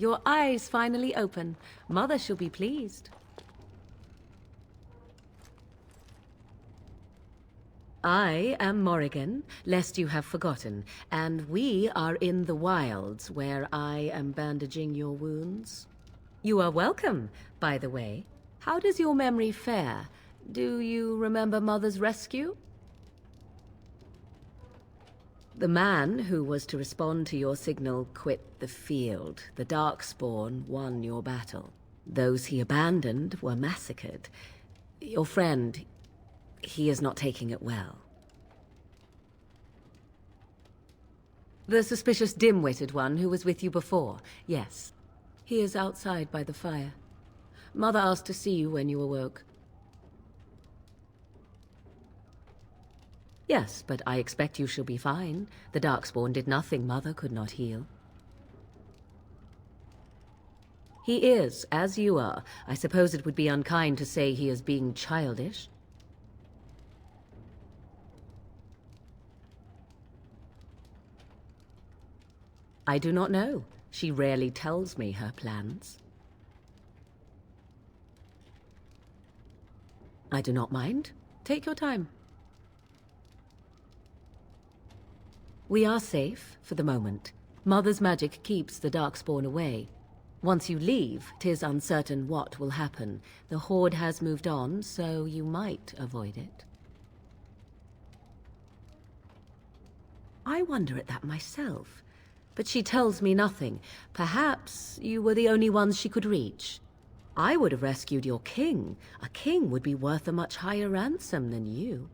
your eyes finally open. Mother shall be pleased. I am Morrigan, lest you have forgotten, and we are in the wilds where I am bandaging your wounds. You are welcome, by the way. How does your memory fare? Do you remember Mother's rescue? The man who was to respond to your signal quit the field. The Darkspawn won your battle. Those he abandoned were massacred. Your friend, he is not taking it well. The suspicious dim-witted one who was with you before, yes. He is outside by the fire. Mother asked to see you when you awoke. Yes, but I expect you shall be fine. The Darkspawn did nothing Mother could not heal. He is, as you are. I suppose it would be unkind to say he is being childish. I do not know. She rarely tells me her plans. I do not mind. Take your time. We are safe, for the moment. Mother's magic keeps the Darkspawn away. Once you leave, 'tis uncertain what will happen. The Horde has moved on, so you might avoid it. I wonder at that myself. But she tells me nothing. Perhaps you were the only ones she could reach. I would have rescued your king. A king would be worth a much higher ransom than you.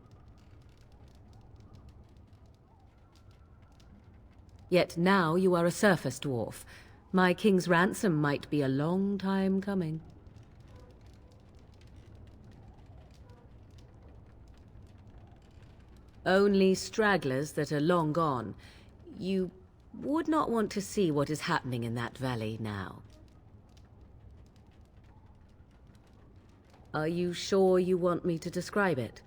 Yet now you are a surface dwarf. My king's ransom might be a long time coming. Only stragglers that are long gone. You would not want to see what is happening in that valley now. Are you sure you want me to describe it?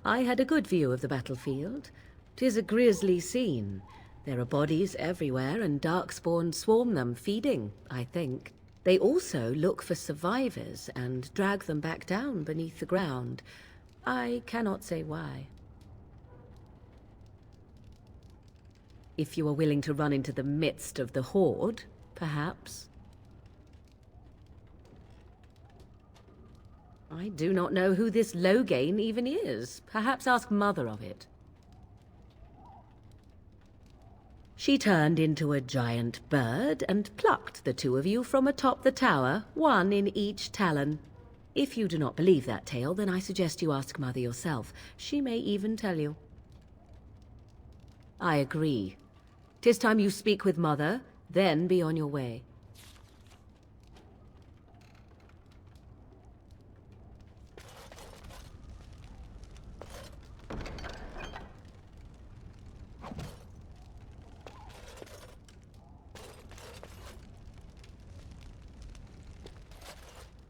I had a good view of the battlefield. 'Tis a grisly scene. There are bodies everywhere, and Darkspawn swarm them, feeding, I think. They also look for survivors and drag them back down beneath the ground. I cannot say why. If you are willing to run into the midst of the Horde, perhaps. I do not know who this Loghain even is. Perhaps ask Mother of it. She turned into a giant bird and plucked the two of you from atop the tower, one in each talon. If you do not believe that tale, then I suggest you ask Mother yourself. She may even tell you. I agree. 'Tis time you speak with Mother, then be on your way.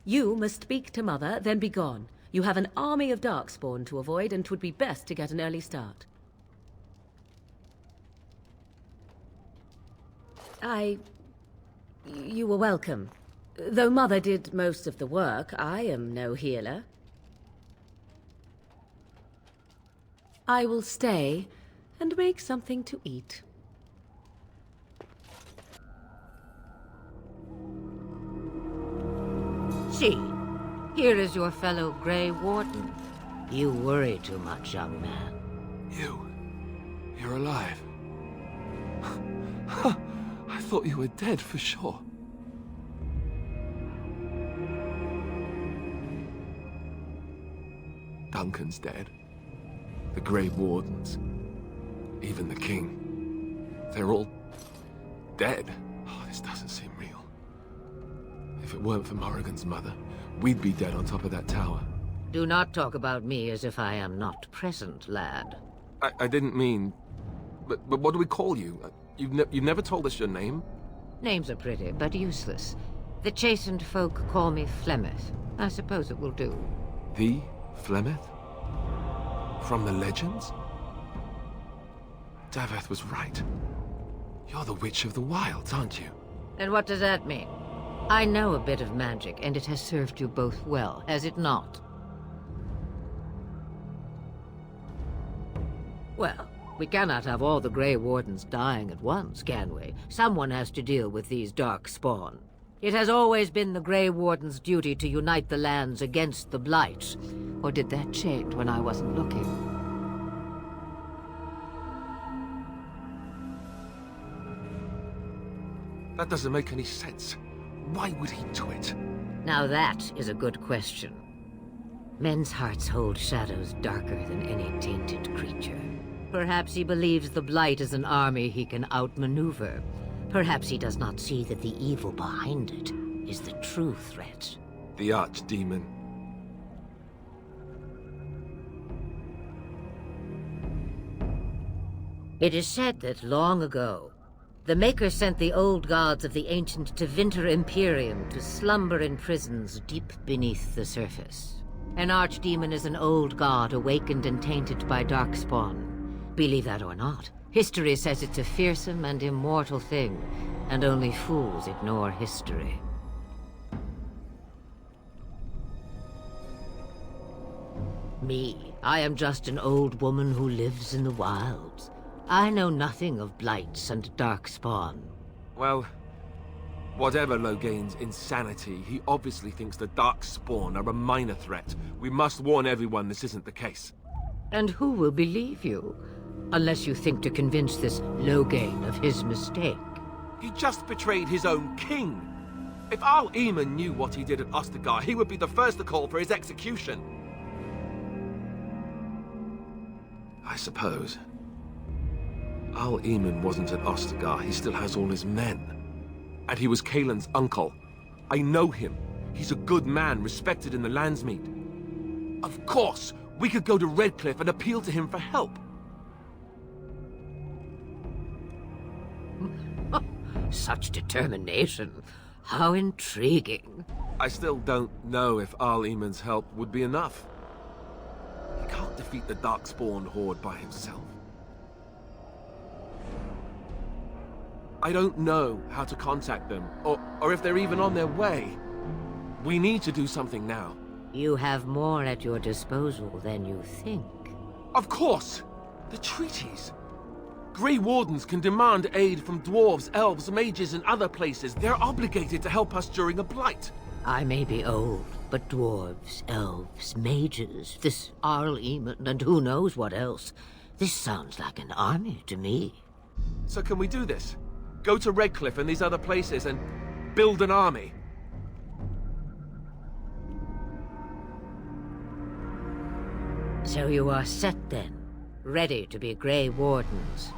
You must speak to Mother, then be gone. You have an army of Darkspawn to avoid, and 'twould be best to get an early start. You were welcome. Though Mother did most of the work, I am no healer. I will stay and make something to eat. See, here is your fellow Grey Warden. You worry too much, young man. You're alive. I thought you were dead for sure. Duncan's dead. The Grey Wardens. Even the King. They're all dead. Oh, this doesn't seem real. If it weren't for Morrigan's mother, we'd be dead on top of that tower. Do not talk about me as if I am not present, lad. I didn't mean... But what do we call you? You've never told us your name? Names are pretty, but useless. The chastened folk call me Flemeth. I suppose it will do. The Flemeth? From the legends? Daveth was right. You're the Witch of the Wilds, aren't you? And what does that mean? I know a bit of magic, and it has served you both well, has it not? Well, we cannot have all the Grey Wardens dying at once, can we? Someone has to deal with these dark spawn. It has always been the Grey Warden's duty to unite the lands against the Blight. Or did that change when I wasn't looking? That doesn't make any sense. Why would he do it? Now that is a good question. Men's hearts hold shadows darker than any tainted creature. Perhaps he believes the Blight is an army he can outmaneuver. Perhaps he does not see that the evil behind it is the true threat. The Archdemon. It is said that long ago, the Maker sent the old gods of the ancient Tevinter Imperium to slumber in prisons deep beneath the surface. An archdemon is an old god awakened and tainted by darkspawn. Believe that or not, history says it's a fearsome and immortal thing, and only fools ignore history. Me, I am just an old woman who lives in the wilds. I know nothing of blights and darkspawn. Well, whatever Loghain's insanity, he obviously thinks the Darkspawn are a minor threat. We must warn everyone this isn't the case. And who will believe you? Unless you think to convince this Loghain of his mistake. He just betrayed his own king. If Al-Eamon knew what he did at Ostagar, he would be the first to call for his execution. I suppose. Al-Eamon wasn't at Ostagar. He still has all his men. And he was Kaelin's uncle. I know him. He's a good man, respected in the Landsmeet. Of course, we could go to Redcliffe and appeal to him for help. Such determination. How intriguing. I still don't know if Al-Eamon's help would be enough. He can't defeat the Darkspawn horde by himself. I don't know how to contact them, or if they're even on their way. We need to do something now. You have more at your disposal than you think. Of course! The treaties! Grey Wardens can demand aid from dwarves, elves, mages, and other places. They're obligated to help us during a blight. I may be old, but dwarves, elves, mages, this Al-Eamon, and who knows what else. This sounds like an army to me. So can we do this? Go to Redcliffe and these other places and build an army? So you are set then, ready to be Grey Wardens.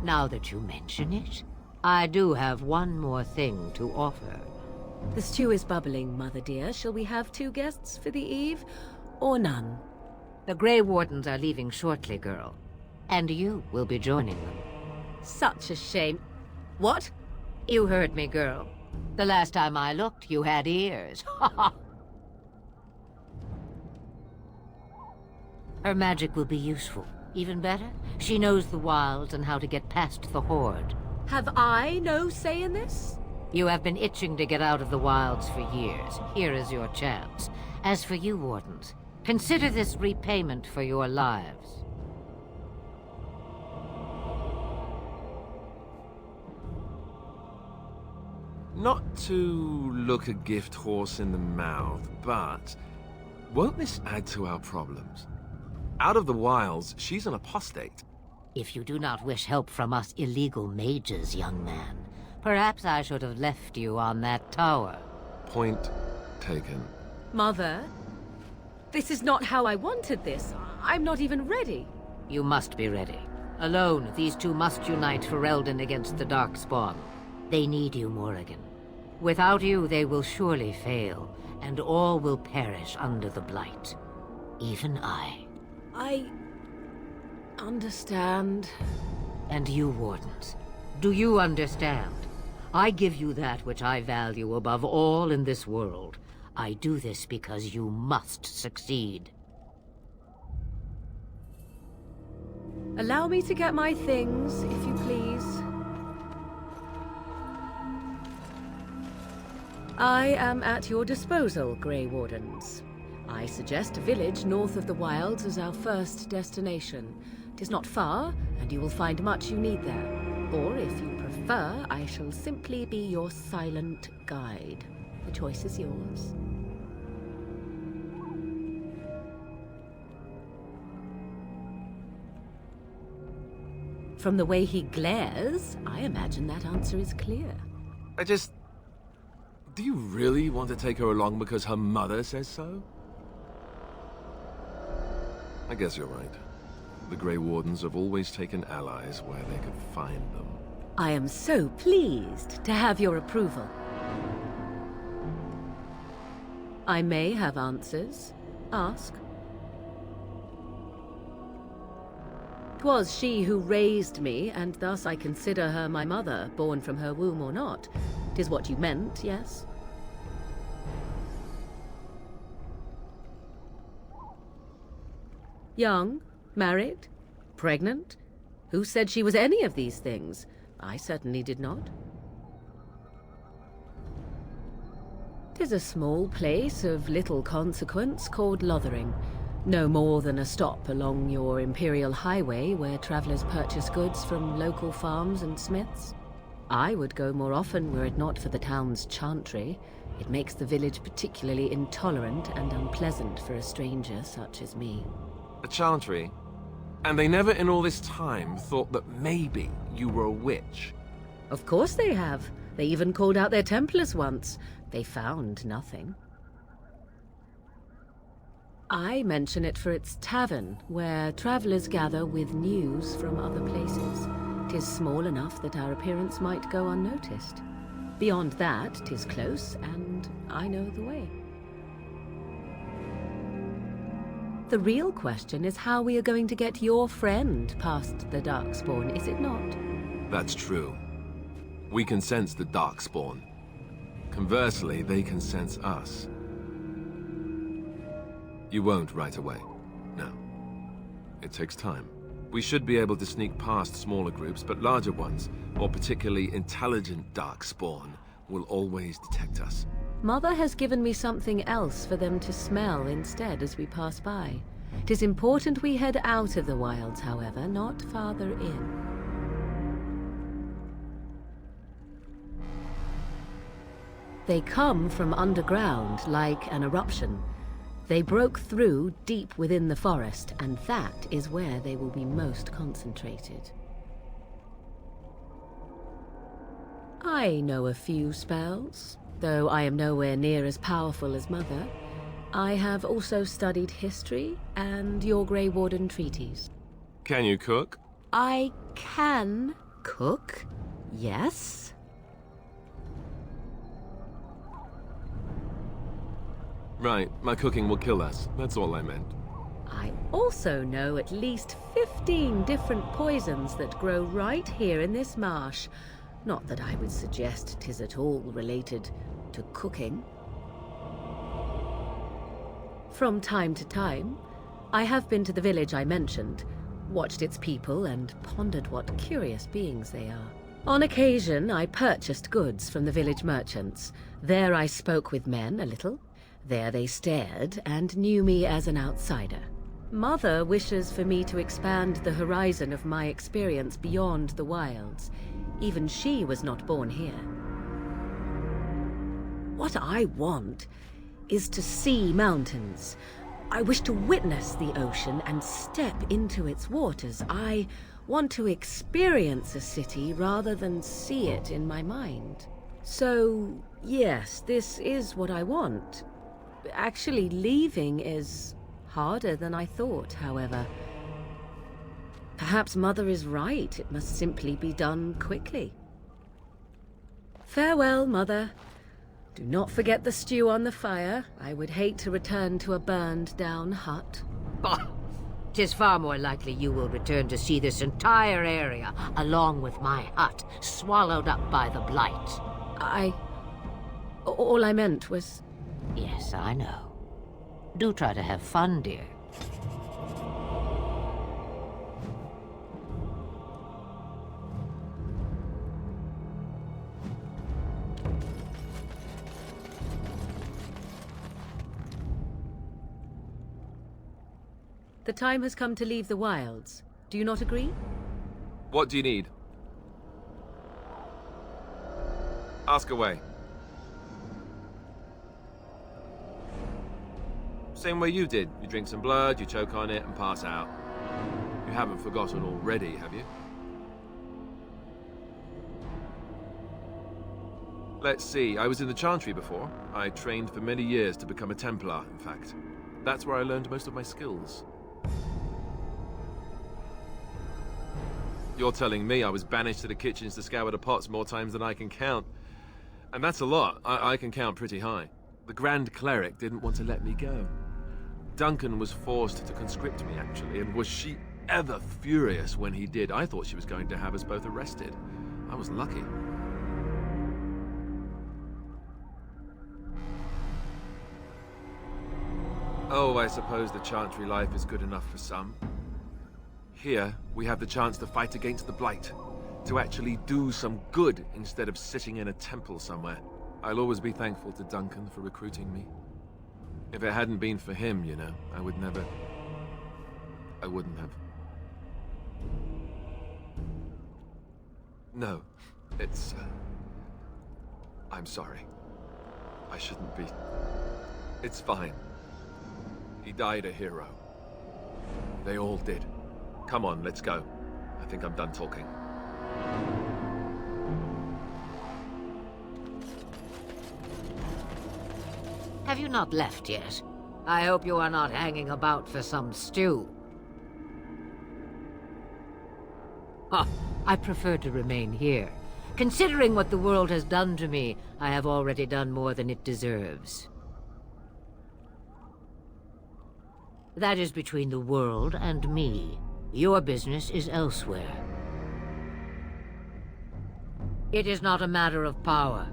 Now that you mention it, I do have one more thing to offer. The stew is bubbling, Mother dear. Shall we have 2 guests for the eve, or none? The Grey Wardens are leaving shortly, girl. And you will be joining them. Such a shame. What? You heard me, girl. The last time I looked, you had ears. Ha ha! Her magic will be useful. Even better, she knows the wilds and how to get past the horde. Have I no say in this? You have been itching to get out of the wilds for years. Here is your chance. As for you, Wardens, consider this repayment for your lives. Not to look a gift horse in the mouth, but won't this add to our problems? Out of the wilds, she's an apostate. If you do not wish help from us illegal mages, young man, perhaps I should have left you on that tower. Point taken. Mother, this is not how I wanted this. I'm not even ready. You must be ready. Alone, these two must unite for Eldon against the Darkspawn. They need you, Morrigan. Without you, they will surely fail, and all will perish under the Blight. Even I. I understand. And you, Wardens, do you understand? I give you that which I value above all in this world. I do this because you must succeed. Allow me to get my things, if you please. I am at your disposal, Grey Wardens. I suggest a village north of the wilds as our first destination. 'Tis not far, and you will find much you need there. Or, if you prefer, I shall simply be your silent guide. The choice is yours. From the way he glares, I imagine that answer is clear. Do you really want to take her along because her mother says so? I guess you're right. The Grey Wardens have always taken allies where they could find them. I am so pleased to have your approval. I may have answers. Ask. 'Twas she who raised me, and thus I consider her my mother, born from her womb or not. 'Tis what you meant, yes? Young? Married? Pregnant? Who said she was any of these things? I certainly did not. 'Tis a small place of little consequence called Lothering. No more than a stop along your imperial highway where travelers purchase goods from local farms and smiths. I would go more often were it not for the town's chantry. It makes the village particularly intolerant and unpleasant for a stranger such as me. A chantry? And they never in all this time thought that maybe you were a witch? Of course they have. They even called out their Templars once. They found nothing. I mention it for its tavern, where travelers gather with news from other places. 'Tis small enough that our appearance might go unnoticed. Beyond that, 'tis close, and I know the way. The real question is how we are going to get your friend past the Darkspawn, is it not? That's true. We can sense the Darkspawn. Conversely, they can sense us. You won't right away. No. It takes time. We should be able to sneak past smaller groups, but larger ones, or particularly intelligent Darkspawn, will always detect us. Mother has given me something else for them to smell instead as we pass by. 'Tis important we head out of the wilds, however, not farther in. They come from underground, like an eruption. They broke through deep within the forest, and that is where they will be most concentrated. I know a few spells, though I am nowhere near as powerful as Mother. I have also studied history and your Grey Warden treaties. Can you cook? I can cook, yes. Right, my cooking will kill us. That's all I meant. I also know at least 15 different poisons that grow right here in this marsh. Not that I would suggest 'tis at all related to cooking. From time to time, I have been to the village I mentioned, watched its people, and pondered what curious beings they are. On occasion, I purchased goods from the village merchants. There I spoke with men a little. There they stared and knew me as an outsider. Mother wishes for me to expand the horizon of my experience beyond the wilds. Even she was not born here. What I want is to see mountains. I wish to witness the ocean and step into its waters. I want to experience a city rather than see it in my mind. So, yes, this is what I want. Actually, leaving is harder than I thought, however. Perhaps Mother is right. It must simply be done quickly. Farewell, Mother. Do not forget the stew on the fire. I would hate to return to a burned-down hut. Bah! 'Tis far more likely you will return to see this entire area, along with my hut, swallowed up by the blight. All I meant was... Yes, I know. Do try to have fun, dear. the time has come to leave the wilds. Do you not agree? What do you need? Ask away. Same way you did. You drink some blood, you choke on it, and pass out. You haven't forgotten already, have you? Let's see, I was in the Chantry before. I trained for many years to become a Templar, in fact. That's where I learned most of my skills. You're telling me I was banished to the kitchens to scour the pots more times than I can count. And that's a lot. I can count pretty high. The Grand Cleric didn't want to let me go. Duncan was forced to conscript me, actually, and was she ever furious when he did. I thought she was going to have us both arrested. I was lucky. Oh, I suppose the Chantry life is good enough for some. Here, we have the chance to fight against the Blight. To actually do some good instead of sitting in a temple somewhere. I'll always be thankful to Duncan for recruiting me. If it hadn't been for him, you know, I wouldn't have. No, it's... I'm sorry. I shouldn't be. It's fine. He died a hero. They all did. Come on, let's go. I think I'm done talking. Have you not left yet? I hope you are not hanging about for some stew. Huh, I prefer to remain here. Considering what the world has done to me, I have already done more than it deserves. That is between the world and me. Your business is elsewhere. It is not a matter of power.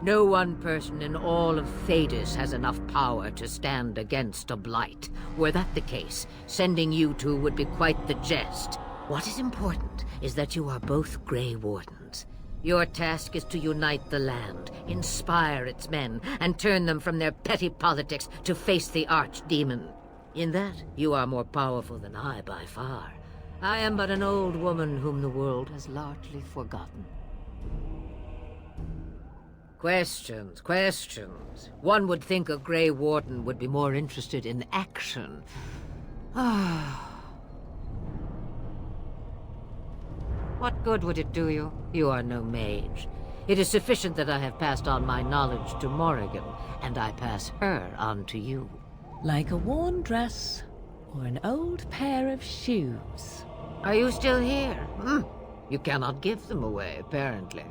No one person in all of Thedas has enough power to stand against a Blight. Were that the case, sending you two would be quite the jest. What is important is that you are both Grey Wardens. Your task is to unite the land, inspire its men, and turn them from their petty politics to face the Archdemon. In that, you are more powerful than I by far. I am but an old woman whom the world has largely forgotten. Questions, questions. One would think a Grey Warden would be more interested in action. What good would it do you? You are no mage. It is sufficient that I have passed on my knowledge to Morrigan, and I pass her on to you. Like a worn dress or an old pair of shoes. Are you still here? You cannot give them away, apparently.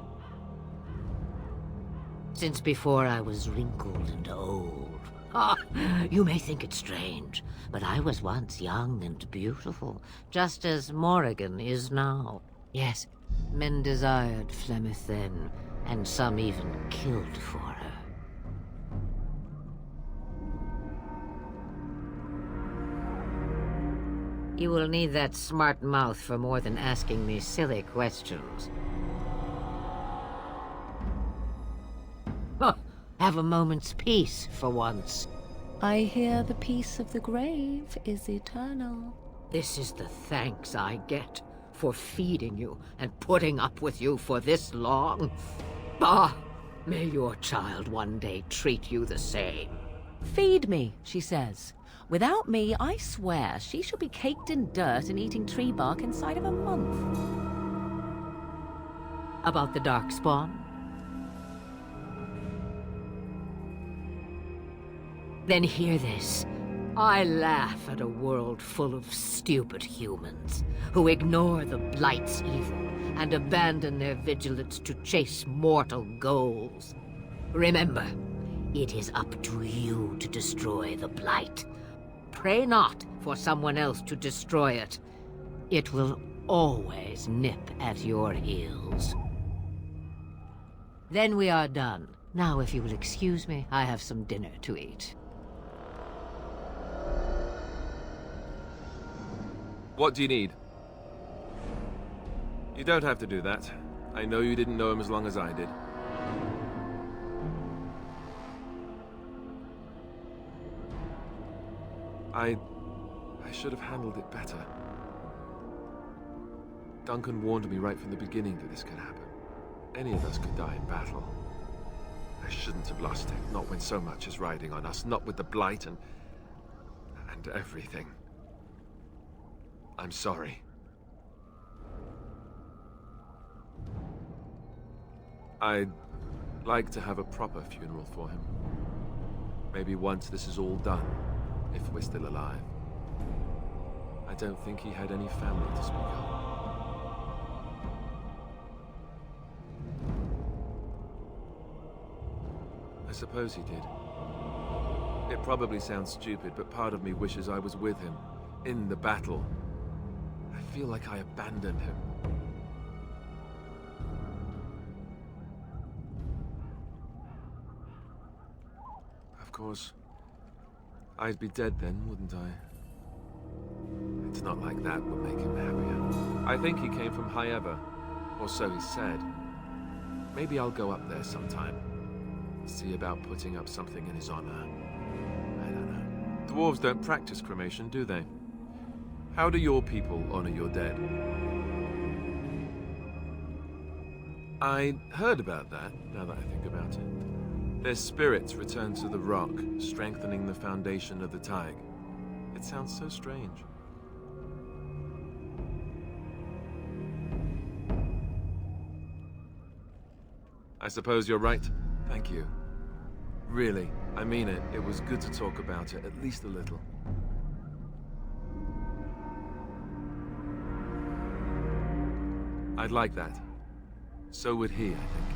Since before I was wrinkled and old. You may think it strange, but I was once young and beautiful, just as Morrigan is now. Yes, men desired Flemeth then, and some even killed for her. You will need that smart mouth for more than asking me silly questions. Have a moment's peace for once. I hear the peace of the grave is eternal. This is the thanks I get for feeding you and putting up with you for this long. May your child one day treat you the same. Feed me, she says. Without me, I swear, she shall be caked in dirt and eating tree bark inside of a month. About the Darkspawn? Then hear this. I laugh at a world full of stupid humans who ignore the Blight's evil and abandon their vigilance to chase mortal goals. Remember, it is up to you to destroy the Blight. Pray not for someone else to destroy it. It will always nip at your heels. Then we are done. Now, if you will excuse me, I have some dinner to eat. What do you need? You don't have to do that. I know you didn't know him as long as I did. I I should have handled it better. Duncan warned me right from the beginning that this could happen. Any of us could die in battle. I shouldn't have lost it, not when so much is riding on us, not with the blight and everything. I'm sorry. I'd like to have a proper funeral for him. Maybe once this is all done, if we're still alive. I don't think he had any family to speak of. I suppose he did. It probably sounds stupid, but part of me wishes I was with him, in the battle. I feel like I abandoned him. Of course, I'd be dead then, wouldn't I? It's not like that would make him happier. I think he came from High-Ever, or so he said. Maybe I'll go up there sometime. See about putting up something in his honor. I don't know. Dwarves don't practice cremation, do they? How do your people honor your dead? I heard about that, now that I think about it. Their spirits return to the rock, strengthening the foundation of the Tig. It sounds so strange. I suppose you're right. Thank you. Really, I mean it. It was good to talk about it, at least a little. I'd like that. So would he, I think.